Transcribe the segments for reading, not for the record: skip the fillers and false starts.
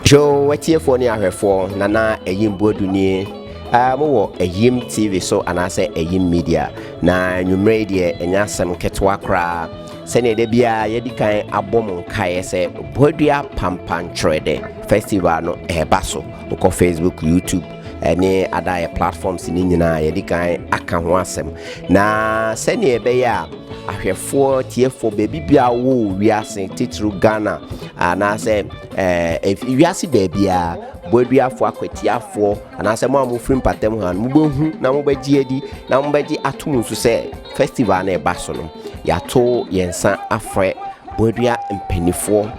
Joe, what's here for near her for Nana a yim Boadua mo a yim TV so and I say a yim media na numeradia and yasam ketwakra sene de bia yedikan abom kai se Boadua Panpamkyerede festival no baso ko Facebook YouTube any other platforms ni nyina yedikan aka ho asem na sene be ya ahwefo tiefo baby bia wo wiase titru Ghana na say wiase da bia Boadua fo akwetiafo ana say mo amofrim patem han mo behu na mo bagye adi na mo bagye atum so say festival na baso no yato yensa afre Boadua mpenifo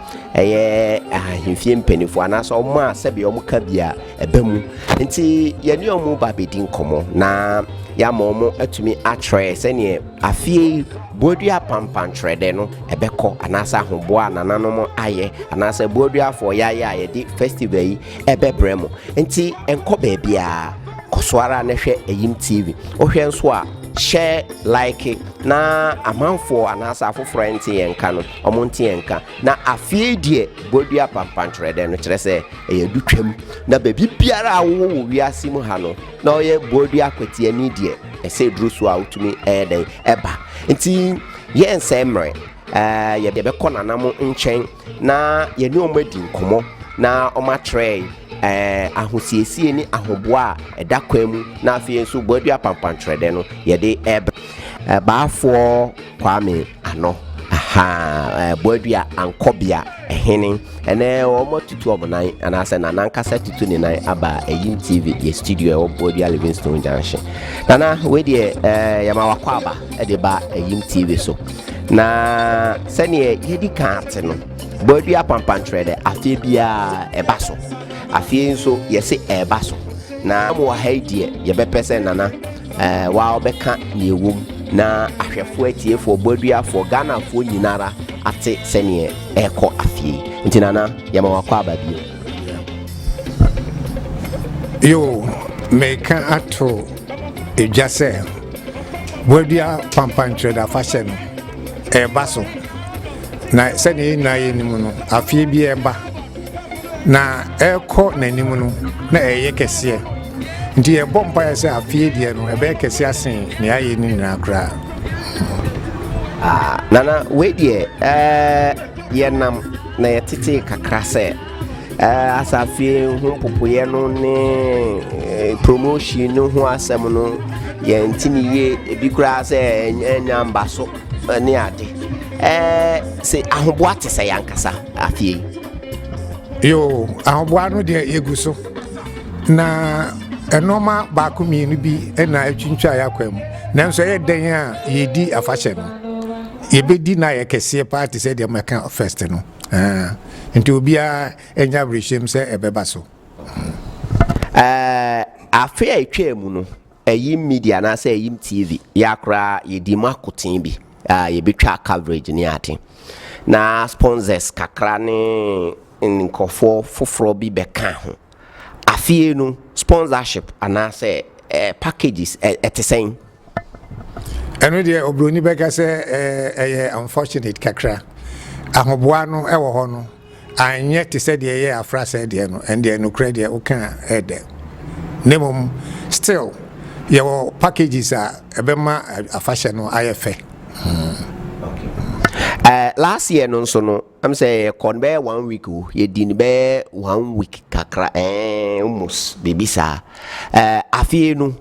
ahemfie mpenifo ana so mo asabe o mo ka bia ebamu nti yeni o mo ba bedi nkomo na ya momo atumi atre sene afie Boadua Panpamkyerede no ebeko anasa ahoboa nananom aye anasa Boadua for ya di festival yi ebebremo nti Ankobea bia kosoara na hwe Akyem TV ohwe nso a share like na amanfo anasa afoforo nti yenka no omonti yenka na afie die Boadua Panpamkyerede no kire se eyedutwam na baby biara wo wiase mu ha no na oye Boadua akweti ani die ese drusu a utumi eden eba nti yen semre ye be kona nam nchen na ye ni omadi nkomo na omatre ahosiesie ni ahoboa edakwam na afie nso Boadua Panpamkyerede no ye de baafo kwame ano Boadua Ankobea Hene ene omotutu obonan anase na nankasa tutu ne nan aba Akyem TV ye studio Boadua Livingstone Junction nana we de yama wakwaba de ba Akyem TV so na sene yedi kante no Boadua Panpamkyerede afie bia ebaso afie nso yese ebaso na mo haidie ye bepese nana wa obeka ne ewum na ahwefo atiefo Boadua for Ghana fo nyinara ate sene eko afie nti nana yama wakwaba bio yo meka ato ejase Boadua Panpamkyerede afashe baso na sene na yenimu no afie bi eba na eko nanimu no na eye kese nti e bompa ya se afie die no ebe kese asen ne aye ni na kra nana we die yenam na yetete kakra se asafie hu popoye no ne promotion no hu asem no ye ntini ye ebi kra se enyamba so ne ade se ahoboa te se yankasa afie yo ahoboa no de eguso na enoma ba kumi no bi na atwintwa yakwam nanso ye den a yedi afahye no ye bedi na ye kese party se de meka first no nti obia enya brishem se ebeba so afi atwam no Akyem media na se Akyem TV yakra yedi makotin bi ye betwa coverage ni ate na sponsors kakra ne nkofo foforo bi beka ho afie no sponsorship ana say packages etesen eno de obroni beka say unfortunate kakra ahoboa no ewo ho no anye te say de ye afra say de no and de no credit o kan ede nemom still your packages are ebema afashe no ayefe last year no so no I'm say kon be 1 week ye din be 1 week kakra almost baby sa afie no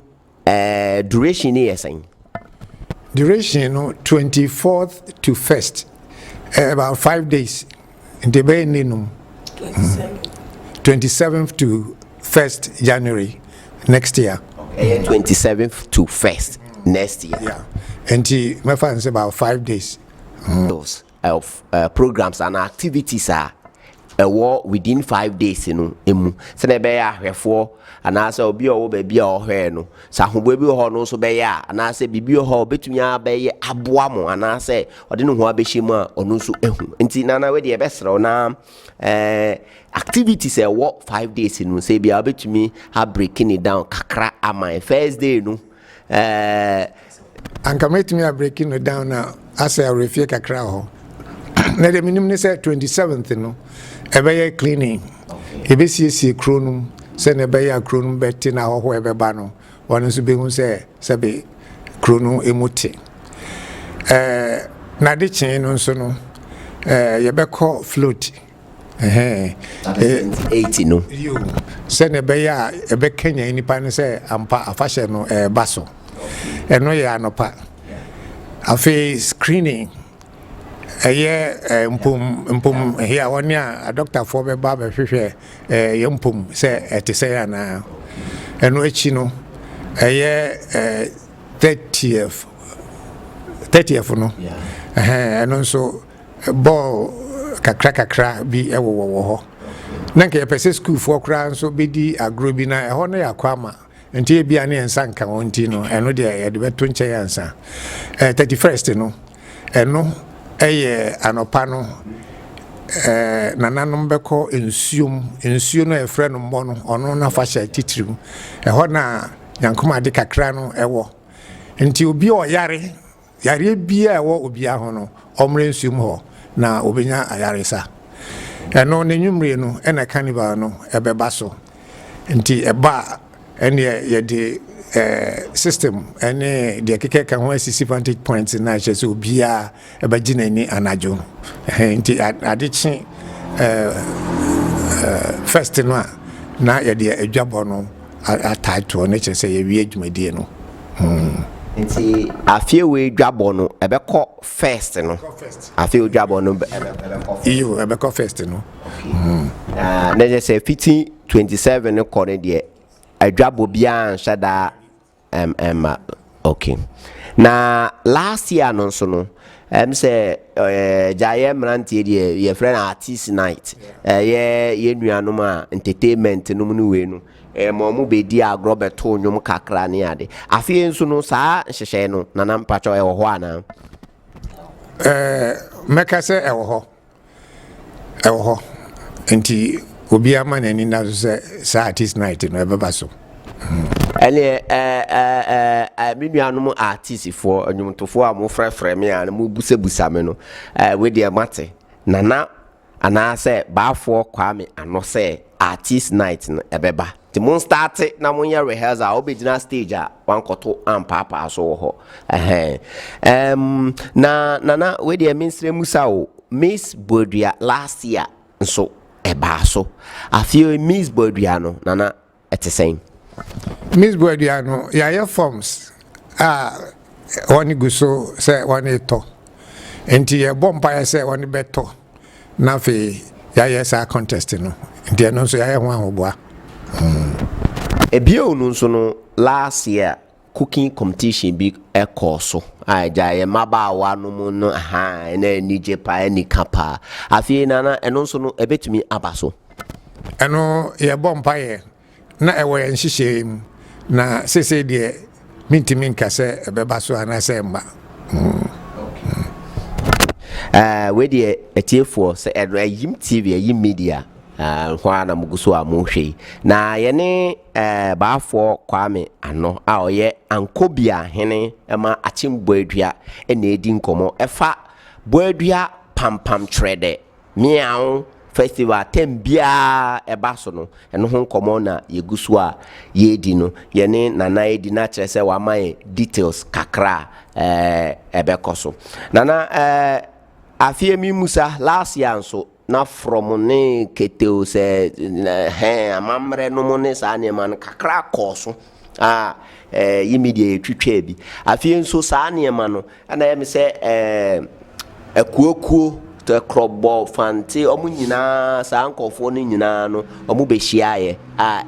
duration ni yesen duration no 24th to 1st about 5 days in the bay ninum 27th to 1st January next year 27th to 1st next year yeah and my fans about 5 days those of programs and activities are within 5 days emu se na be ya hwefo anase obi o baby o hwe no sa hobo bi ho no so be ya anase bibi ho betumi abaye aboa mo anase ode no ho abehye mu a ono so ehu nti nana we de be srew na activities 5 days se bia betumi ha breaking it down kakra am first day no anka metumi a breaking it down now as I refie kakra ho na the minimum say 27th no ebe cleaning ebesiesie kronum se ne be ya kronum beti na ho ebeba no wonu so be hu se be kronu emuti na de chen no so no ye be call float 80 no you se ne be ya e be kenya nipa ne se ampa afahye no baso eno ya anopa afi screening mpum here one a doctor for be ba be hwehwe mpum se etise ya na eno echi no 30th no eno so ball kakra bi ewo ho na nke pese school for kra so bedi agro bi na ho na yakwama nti bia ne ensa nka wonti no eno de ye de beto nche yansa 31st no eno anopa no nananom beko ensuo no efre no mbo no ono na fasha titirimu ho na yankoma de kakra no ewo nti obi o yare bia ewo obi aho no omre ensuom ho na obenya ayaresa eno ne nwumre no ena carnival no ebeba so nti eba ene ye de system ene de kekeka ho assist vantage points na che so bia ebagina ni anajo nti adechi first no na ye de adwabo no atato ne che se ye wie adwumadie no nti afie we dwabo no ebekọ first no afie dwabo no ebekọ first no na je say 27 no kore de adwabo bia anhada okay na last year no so no say jaye mrantie de ye friend artist night ye nuanom a entertainment no mu we no mo bedi agro beto nyum kakra ne ade afie nso no saa hyehye no na mpacho ho ana meka se ewo ho nti obi ama nani na so se artist night no ebeba so ele minuanom artist for nyumtofo a mo frefre me a mo busebusa me no we de mate nana ana se baafo kwame ano se artist night no ebeba the moon start na mon ya rehearsal obedina stage a wankoto ampapa so ho na we de ministre musa o Miss Boadua last year so eba so afio Miss Boadua no nana etesen Miss Boadua no ya forms woni guso se woni to enti ye bompa ya se woni beto na fe ya sa contest no enti no so ya ho ahoboa ebio no so no last year cooking competition big ekoso aja mabawa no mu no na nije pa ni kapa afie na eno so no ebetumi abaso eno ye bompa ye na ewo ye nhihye na sese de mintimi nkase ebeba so ana se mba we de etiefo se Akyem TV Akyem media hwa na muguso amonhwe na ye ne baafo kwame ano a oye Ankobea Hene ma Akyem Boadua na edi nkomo efa Boadua Panpamkyerede miao festival tembia ebaso no eno ho nkomo na yeguso a yedi no ye ne nana edi na kire se wa man details kakra ebekoso nana afie mi musa last year so na from ne keteo se amamre no mo ne sa ne man kakra koso media twitwa bi afie nso sa ne man no na ye me se akuokuo to crobbo fanti omu nyina sa nkofo no nyina no omu behia ye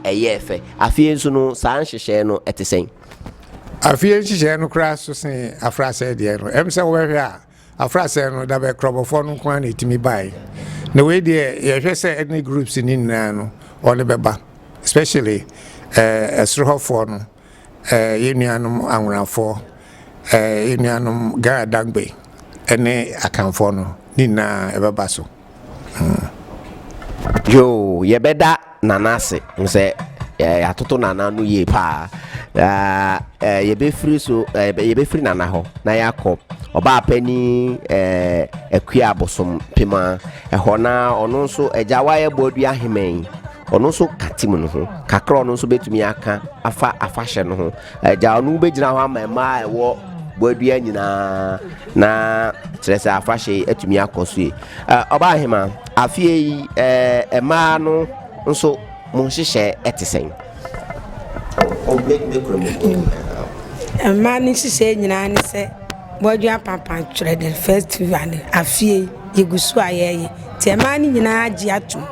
eyefe afie nso no sa nhehye no etesen afie nhehye no kra so se afrase de no em se wo hwe a afrase no da be crobbo fo no kwa na etimi bai na we de ye hwe se ethnic groups ni nyina no ole beba especially esrohofo no yenuanom anwrafo yenuanom garadangbe ene akanfo no nina ebeba so yo yebeda nanase nse atoto nana no ye pa yebefiri so yebefiri nana ho na yakọ oba pani ekua bosom pema ehona ono nso ejawaye Boadua hemen ɔno nso katimu no ho kakra ɔno nso betumi aka afa afahye no ho agya ɔno bɛgyina hɔ ama ɛma ɛwɔ Boadua nyinaa na kyerɛ sɛ afahye atumi akɔ so yi ɔba ahema afie yi ɛma no nso mo hyehyɛ ɛte sɛn ɛma no hyehyɛ nyinaa ne sɛ Boadua Panpamkyerede festival afie yɛgu so a yɛyɛ nti ɛma no nyinaa agye atom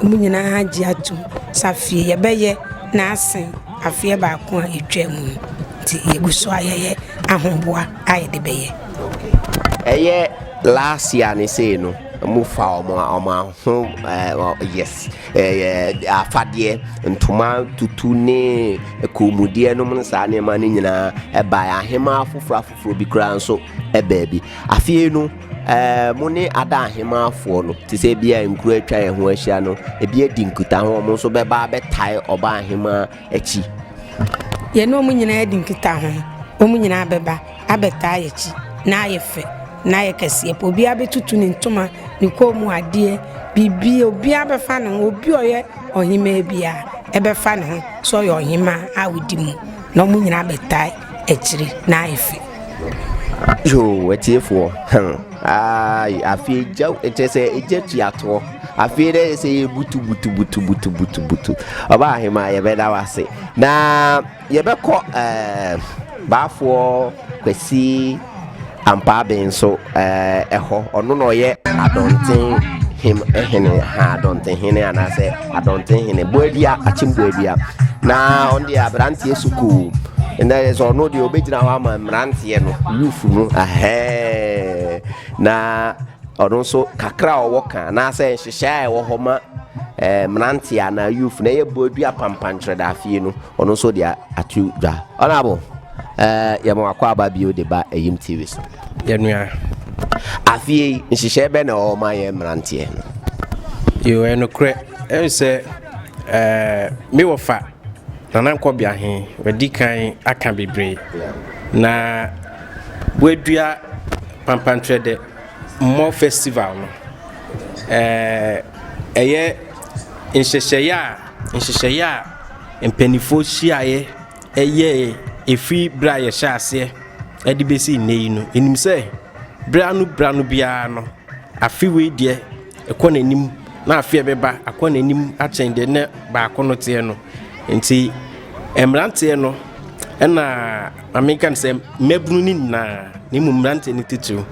mu nyinaa agye atom sɛ afie yɛbɛyɛ na asen afie baako a ɛtwa mu nti yɛgu so a yɛyɛ ahoboa a yɛde bɛyɛ ɛyɛ last year ne sei no mu fa ɔma ho yes afadeɛ ntoma tutu ne kɔmudeɛ no mu saa nneɛma no nyinaa ɛba ahema afoforo bi koraa nso ɛba bi afie no mo ne ada ahema afoɔ no te sɛ bia nkuru atwa yɛn ho ahyia no ebi adi nkuta ho mo nso bɛba bɛtae ɔba ahema akyi yɛne ɔmo nyinaa adi nkuta ho ɔmo nyinaa bɛba abɛtae akyi na ayɛ fɛ na ayɛ kɛseɛ po obi abɛtutu ne ntoma ne kɔn mu adeɛ bibi obi abɛfa ne ho obi ɔyɛ ɔhema bia ɛbɛfa ne ho so ɔyɛ ɔhema a wodi mu na ɔmo nyinaa bɛtae akyire na ayɛ fɛ yo wetiefoɔ afie gya ɛkyɛ sɛ ɛgya tuatoɔ afie dɛ sɛ butu ɔba ahema yɛbɛda wase na yɛbɛkɔ baafoɔ kwasi ampaaben so ɛhɔ ɔno na ɔyɛ adɔnten hene ha adɔnten hene anaasɛ adɔnten hene Boadua Akyem Boadua na ɔno deɛ aberanteɛ sukuu ɛnna sɛ ɔno deɛ ɔbɛgyina hɔ ama mmeranteɛ no youth no na ɔno nso kakra a ɔwɔ ka anaasɛ nhyehyɛ a ɛwɔ hɔ ma mmeranteɛ anaa youth na ɛyɛ Boadua Panpamkyerede afie no ɔno nso deɛ ato dwa ɔnabo yɛma wakɔ aba bio de ba Akyem TV so yɛnua afie nhyehyɛ bɛ na ɔma yɛ mmeranteɛ no yo ɛnokorɛ ɛyɛ sɛ me wɔfa Nana Ankobea he wadi kan aka bebree na Boadua Panpamkyerede more festival no ɛyɛ nhyehyɛeɛ a mpanifo hyiaeɛ ɛyɛ efi bra yɛ hyɛ aseɛ ɛde bɛsi nne yi no enim sɛ bra no biara no afi wei deɛ ɛkɔ n'anim na afi ɛbɛba akɔ n'anim akyɛn deɛ ne baako no teɛ no nti mmeranteɛ no ɛna ameka no sɛ mmabunu ne nyinaa ne mu mmeranteɛ no titiriw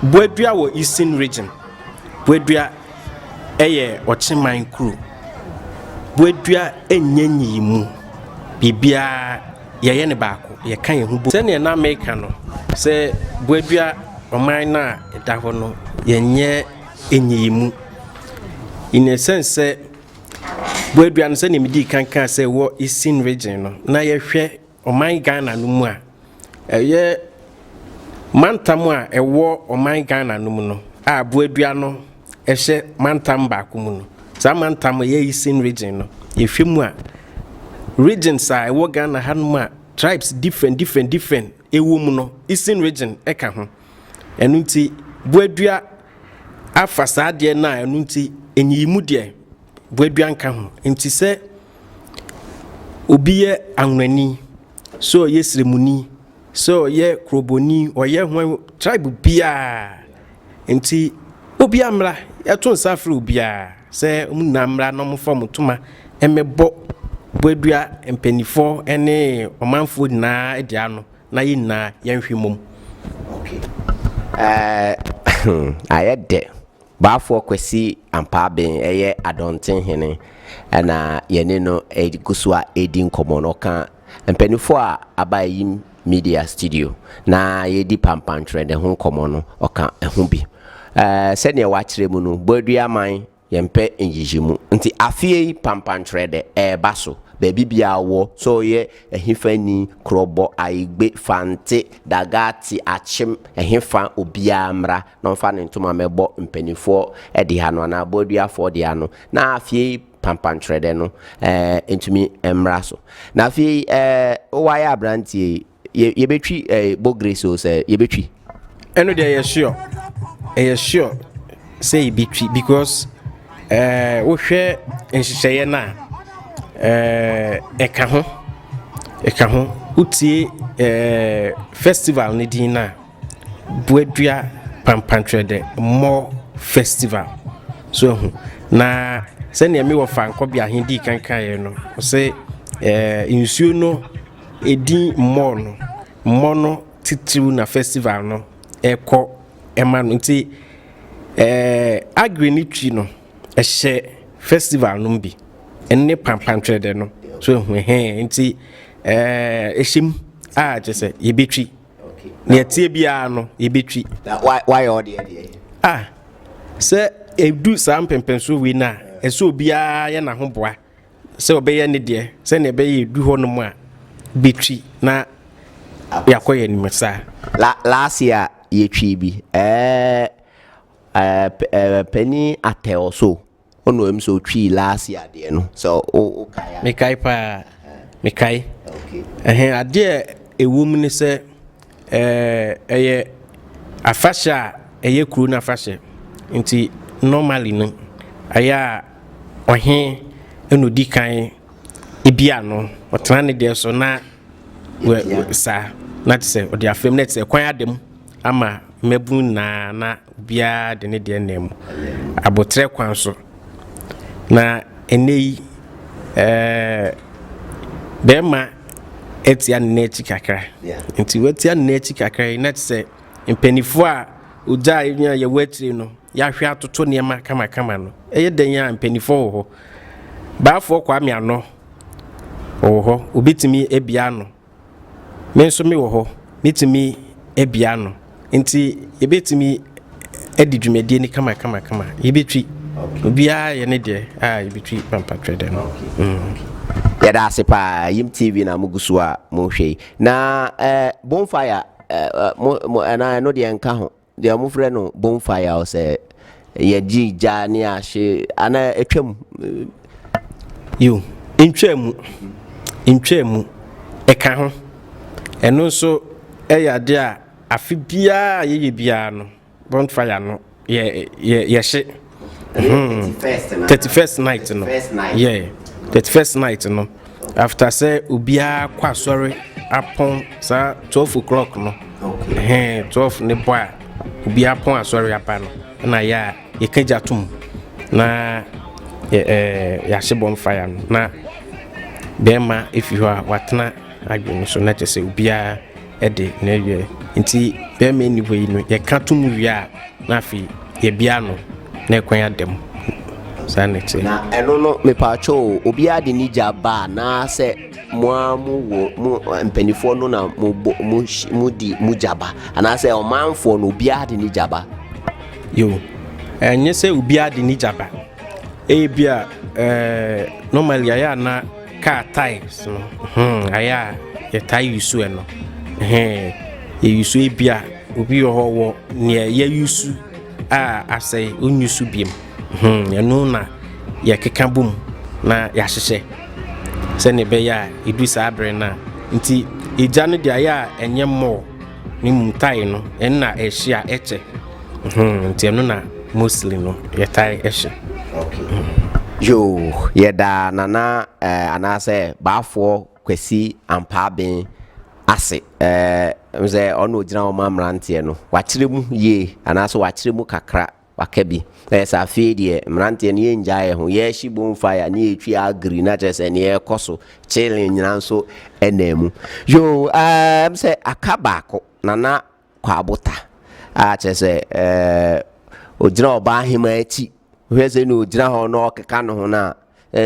Boadua wɔ Eastern region Boadua ɛyɛ ɔkyeman kuro Boadua ɛnyɛ nyiyi mu biribiara yɛyɛ ne baako yɛka yɛn ho bo sɛnea na America no sɛ Boadua ɔman no a ɛda hɔ no yɛnyɛ ɛnyiyi mu in a sense sɛ Boadua no sɛnea medi kankan sɛ wɔ Eastern region no na yɛhwɛ ɔman Ghana no mu a ɛyɛ mantam a ɛwɔ ɔman Ghana no mu no a Boadua no ɛhyɛ mantam baako mu no saa mantam yɛ Eastern region no yɛhwɛ mu a regions a ɛwɔ Ghana ha no mu a tribes different ɛwɔ mu no Eastern region ɛka ho ɛno nti Boadua afa saa deɛ no a ɛno nti ɛnyiyimu deɛ Boadua nka ho nti sɛ obi yɛ anwani so ɔyɛ sremuni so ɔyɛ kroboni ɔyɛ ho tribe biara nti obi amra yɛto nsa afre obiara sɛ na amra no mfa mutuma ɛmɛbɔ Boadua mpanifo ɛne ɔmanfo nyinaa ɛde ano na yɛ nyinaa yɛnhwɛ mom ayɛ dɛ baafoɔ kwasi ampaaben ɛyɛ adɔnten hene ɛna yɛne no ɛgu so a ɛdi nkɔmmɔ no ɔka mpanifo a aba Akyem media studio na yɛdi Panpamkyerede ho nkɔmmɔ no ɔka ɛho bi sɛnea wakyerɛ mu no Boadua man yɛmpɛ nyiyimu nti afie Panpamkyerede ɛɛba so baby bia wo so ye ehifani krobo aigbe fante dagati Akyem ehifa obia mra na mfa ne ntoma mebo mpanifo edi ha no na Boadua fo de ano na afie Panpamkyerede no entumi emra so na afie owaye abrantie ye betwi bogreso se ye betwi eno de ye sure say betwi because wohwɛ nhyehyɛeɛ na ɛka ho utie festival ne din na Boadua Panpamkyerede more festival so hu na sɛnea me wɔfa Ankobea hindi kankan no sɛ nsuo no edin mmɔ no titiru na festival no ɛkɔ ɛma no nti agri ne twi no ɛhyɛ festival no bi ɛne Panpamkyerede no so hu nti ɛhyɛm a kyɛ sɛ yɛbɛtwi na yɛtie biara no yɛbɛtwi why all the sɛ edu saa mpɛmpɛnso wi na ɛsɛ obiara yɛ na ho boa sɛ ɔbɛyɛ ne deɛ sɛ ne ɛbɛyɛ edu hɔ nom a bɛtwi na yakɔ yɛ nim saa last year yɛtwi bi penny atɛl so ono em so twi last year deɛ no so o kaya mekai pa mekai adeɛ ewum ne sɛ ɛyɛ afahyɛ a ɛyɛ kuro na afahyɛ nti normally no aya ɔhe eno di kan ebia no ɔtena ne deɛ so na sa na tse ɔde afem na tse kwan adem ama mabu na bia de ne deɛ na mu abotre kwan so na enei bema etia ne echi kakra nti wetia ne echi kakra na tse mpanifo a oja enya ye watiri no ya hwe atoto niema kama no eye den ya mpanifo ho baafo kwa me ano ho obitimi ebia no me nso me wo ho mitimi ebia no nti yebetimi edidwumedie ni kama yebetwi obia ye ne de yebetwi Panpamkyerede no yɛda ase paa Yim TV na mugusu a mohwɛ na bonfire na no deɛ nka ho deɛ mofrɛ no bonfire o sɛ yɛgye gya ne ahye ana etwam yo ntwamu ɛka ho ɛno nso ɛyɛ ade a afi bia yɛyɛ bia no bonfire no yɛhye 31st night no 31st night no after say ubia kwa sorry upon sa 12 o'clock no 12 ne boy ubia pon sorry apa no na ya yekaja tum na ya hye bonfire no na bema if you are watna agbe so na say ubia ede na wie nti bema anyway no yeka tum wia na afi ye bia no na kwan adem sanity na eno me pacho obi ade ni jaba na se moamu wo mpanifo no na mu jaba ana se o manfo no obi ade ni jaba yo enye se obi ade ni jaba bia normally aya na car tires no aya ye tire yusu eno ye yusu bia obi ho wo ne ye yusu asay onyusu biem eno na yakeka bom na yahyehyɛ sɛ ne bɛyɛ a edu saa abre na nti egya no de aya enye mo ne mutai no enna ehia eche nti eno na mostly no yetai ehye yo yeda nana anase baafo kwasi ampaben ase mze ono gyina o mamrante no wakyere mu ye anase wakyere mu kakra wakabi sa afie de mrante ne yenjae ho ye hyi bonfire ne etwi agri na jese ne ye koso chilling nyina nso enemu yo mse akabako nana kwa abota a chese ogyina oba hima achi hwese ne ogyina ho no okeka no ho na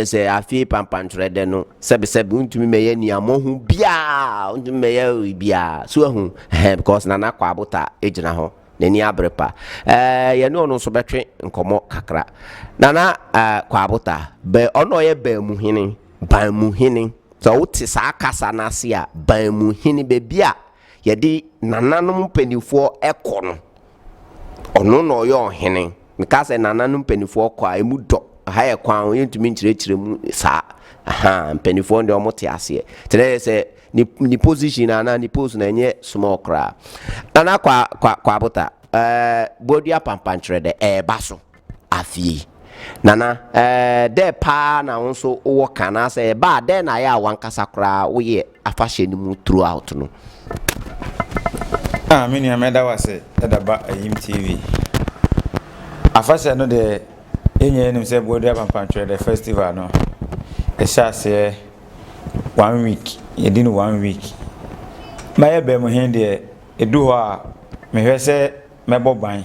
se afie Panpamkyerede no sebe untumi meye ni amohu bia untumi meye bia so hu because nana kwa abota egyina ho neni abrepa ye no no so betwe nkomo kakra nana kwa abota be ono ye ba mu hene so wote saa kasa na se a ba mu hene be bia ye de nananom panifo ekono ono no yo hene mikase nananom panifo kwa emu do haye kwa yentumi nkyerɛkyerɛ mu saa panifo de omote ase tere se ni position ana ni pose na nye small cra nana kwa abota Boadua Panpamkyerede baso afie nana de pa na wonso wo kana say ba de na ya wankasa kra wo ye afahye ni mu throughout no me ni ameda wase edaba Akyem TV afahye no de enye enim say Boadua Panpamkyerede festival no e sha say 1 week yedi no 1 week maye be mo hen de edu ho a me hwe say mebo ban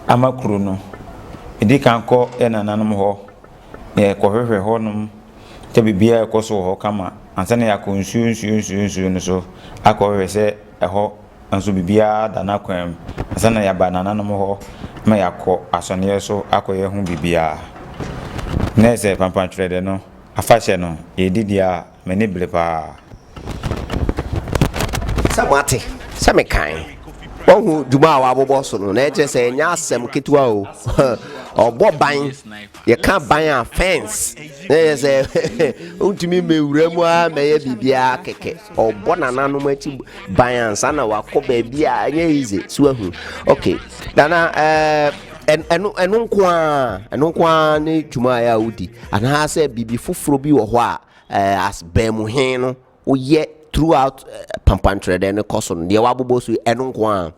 amakuru no edi kan ko enananom ho e ko hwehwe ho nom te bibia ko so ho kama ansane ya ko nsu no so akọ se eho anso bibia dana kwam ansane ya banananom ho ma yakọ asone so akọ ye hu bibia na se Panpamkyerede no afahye no ye didia meni blepa samate samekan won duma wa bobo so no na eje se nya asem ketwa o obo ban ye ka ban a fence na se untimi mewuramu a meye bibia keke obo nananu machi ban ansa na wakoba bia anya easy so ahu okay dana enu kwa ne duma ya udi ana se bibi foforo bi wo ho a as bemu hin no oye throughout Panpamkyerede ne koson de wabobo so enu kwa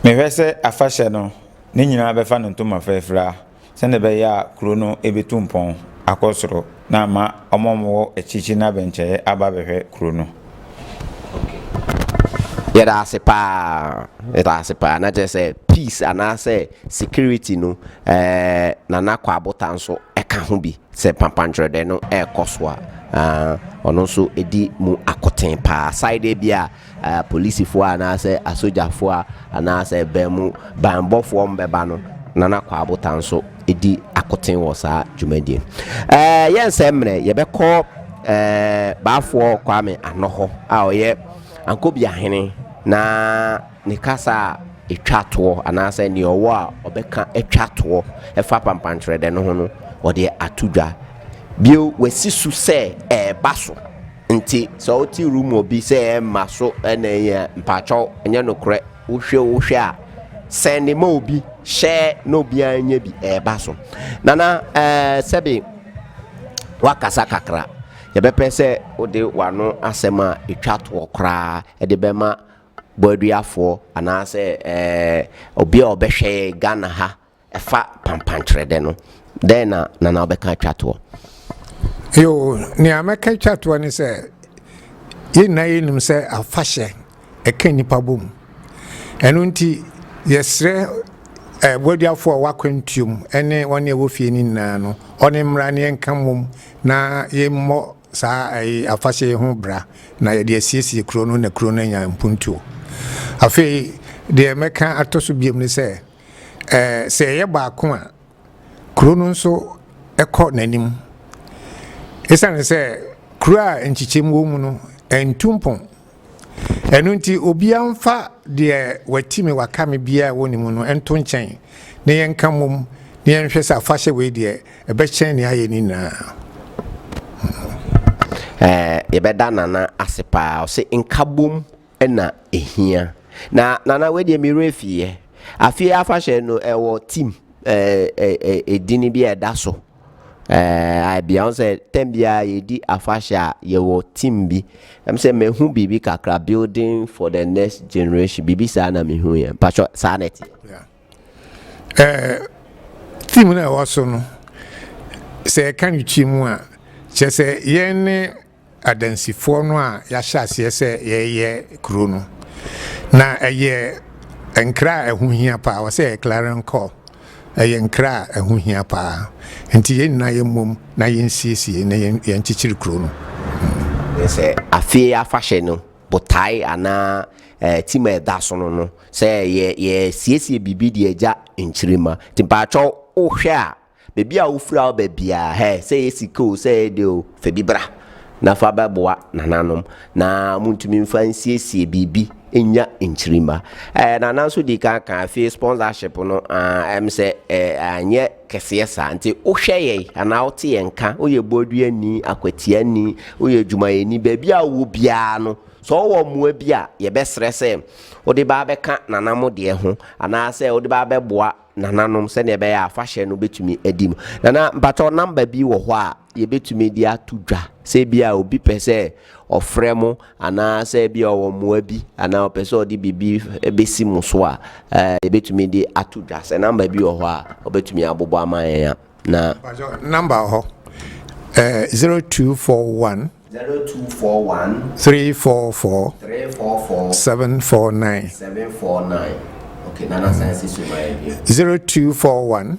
me hwese afahye no ne nyina be fa no ntoma fafra se ne be ya kuro no ebetumpon akosoro na ma omomo echichi na benche aba behwe kuro no yada sepa na je say peace and say security no na kwa abotan so eka ho bi se Panpamkyerede no ekoso a ono so edi mu akoten pa side bia police fo ana say asoja fo ana say bemu banbofo mbeba no na kwa abotan so edi akoten wo sa dwumadie yense mre ye bekọ baafo kwame anoho a oye Ankobea Hene na nikasa etwato ana say ne owo a obeka etwato efa Panpamkyerede no ho no ode atudwa bio wesisu se baso nti so oti room obi se maso na ya mpacho enye nokre wohwe a send mo obi share no obi anya bi baso nana sebi wakasa kakra ye bepe se ode wano asema etwato kra de bema Boaduafo ana se obi a obehwe Ghana ha efa Panpamkyerede no then na obeka etwato yo ni ameka chatwa ni se yina yinim se afahye eka nipa bom enu nti yesre Boaduafo wakwantuom ene woni ewofie ni na no oni mra ne enkamom na yemmo sa afahye ho bra na ye de asiesie kro no na kro no nya mpuntuo afi de meka atoso biem ni se se ye ba ko a kro no so ekọ nanim esane se kura enchichim wo mu no entumpon enu nti obi amfa de watime wakame bia woni mu no ento nchen ne yenkamom ne yenhwe sa afahye we de ebechen ne aye ni na yebeda nana asepa o se nkabom na ehia na we de mirefie afie afahye no ewo team edini bi edaso I Beyonce tembia yedi afasha yewo team bi am say me hu bibi kakra building for the next generation bibi sa na me hu ye pacho sanity team na waso no se kan chimu a che se ye ne adansifo no a ya hyase se ye kuro no na eye enkra ehuhia pa wa se claren call enkra ehuhia pa nti yen na yemom na yensiesie na yenchichiri kuro no se afie afahye no botai ana team edaso no se ye siesie bibi de eja enchirima timpacho ohwe a bebi a ofura obabia he se yesiko se de o fe bibra na fa baboa nananom na muntumi mfa nsiesie bibi enya enchirima na nanso di kan afie sponsorship no am se anye kesiesa nti ohweye ana ote yenka oye Boadua ni akwatia ni oye dwumaye ni bebi a wo bia no so wo mo bia ye besre se odi ba beka nanamo de ho ana se odi ba beboa nananom se ne be ya afahye no betumi edim nana mpato number bi wo ho a ye betumi di atudwa se bia obi pese ofremo ana se bia owo moa bi ana opese odi bibi ebesi muso a ye betumi di atudwa se number bi wo ho a obetumi abobo aman ya na number ho 0241 344 749 okay nana sense so my 0241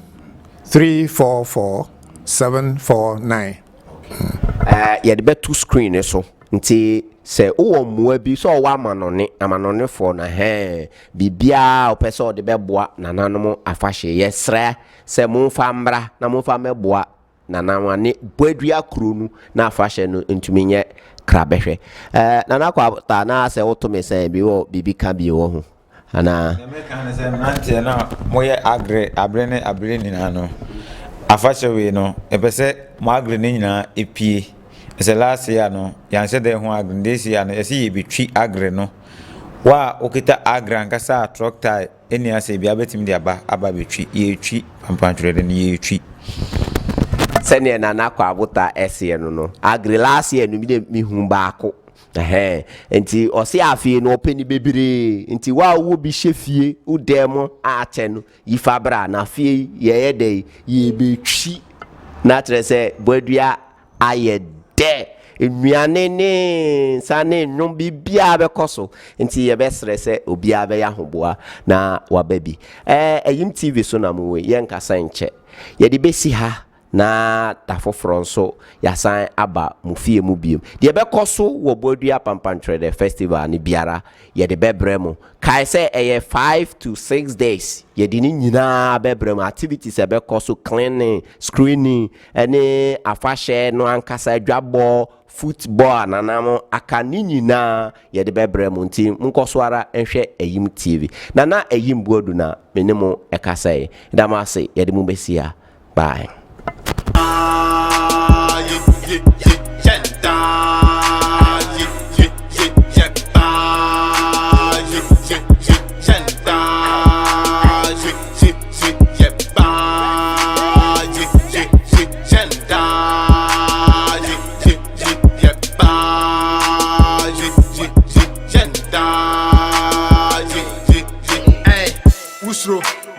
344 749 yɛde bɛto screen so nti sɛ wowɔ mmoa bi sɛ ɔwɔ amanɔnefoɔ na bibia wopɛ sɛ ɔde bɛboa nananom afahye yɛsrɛ sɛ momfa mbra na momfa mɛboa nanamane boadua kuro no na afahye no ntumi nyɛ krabɛhwɛ nana kwata na sɛ woto me sɛ bi wɔ bibi ka bi wɔ ho ana mante na moyɛ agre abre nyina no afahye we no epese mo agre ne nyina epie ese last year no yanse de ho agre this year no ese ye betwi agre no wa okita agre ankasa tractor eni ase bia betim de aba betwi ye twi Panpamkyerede ne ye twi sene na nakwa abota ese no agre last year no mi hu baako enti osi afie no openi bebire enti wa wo bi hyefie udemo ache no yifabra na afie ye de ye betwi na trese boadua aye de enuane ne sane nnwom bibia bekoso enti ye besre se obia be ya hoboa na wababi Akyem TV so na muwe ye nkasa nche ye de besi ha na tafoforo nso yasan aba mufie mu biom de bekoso wo Boadua Panpamkyerede festival ni biara ye de bebremo kai se 5 to 6 days ye de ni nyina bebremo activities bekoso cleaning screening ene afahye no ankasa adwabo football nanamo aka ni nyina ye de bebremo nti nkoso ara enhwe Akyem TV na Akyem Boadu na menemo ekasai ndamase ye de mu besia bye.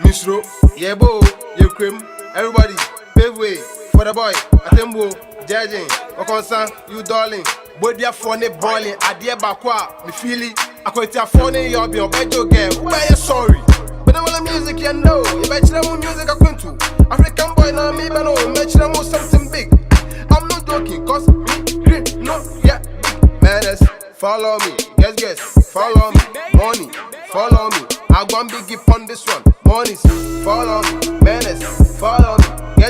Misro, yebo, yekrem, everybody, pave way for the boy, Atembo, judging, Okonsan, you darling, Boadua phone boiling, Adie Bakwa, me feeling, Akwete phone your be obejo girl, where you sorry. But I want the music you know, you bet you know music I went to. African boy now me but no, bet you know something big. I'm not joking, cause me, green, no, yeah, madness, follow me, guess, follow me, money, follow me. I go and big on this one. Monies, follow me. Menace, follow me.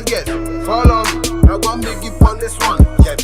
Guess, follow me. I go and big on this one. Yeah,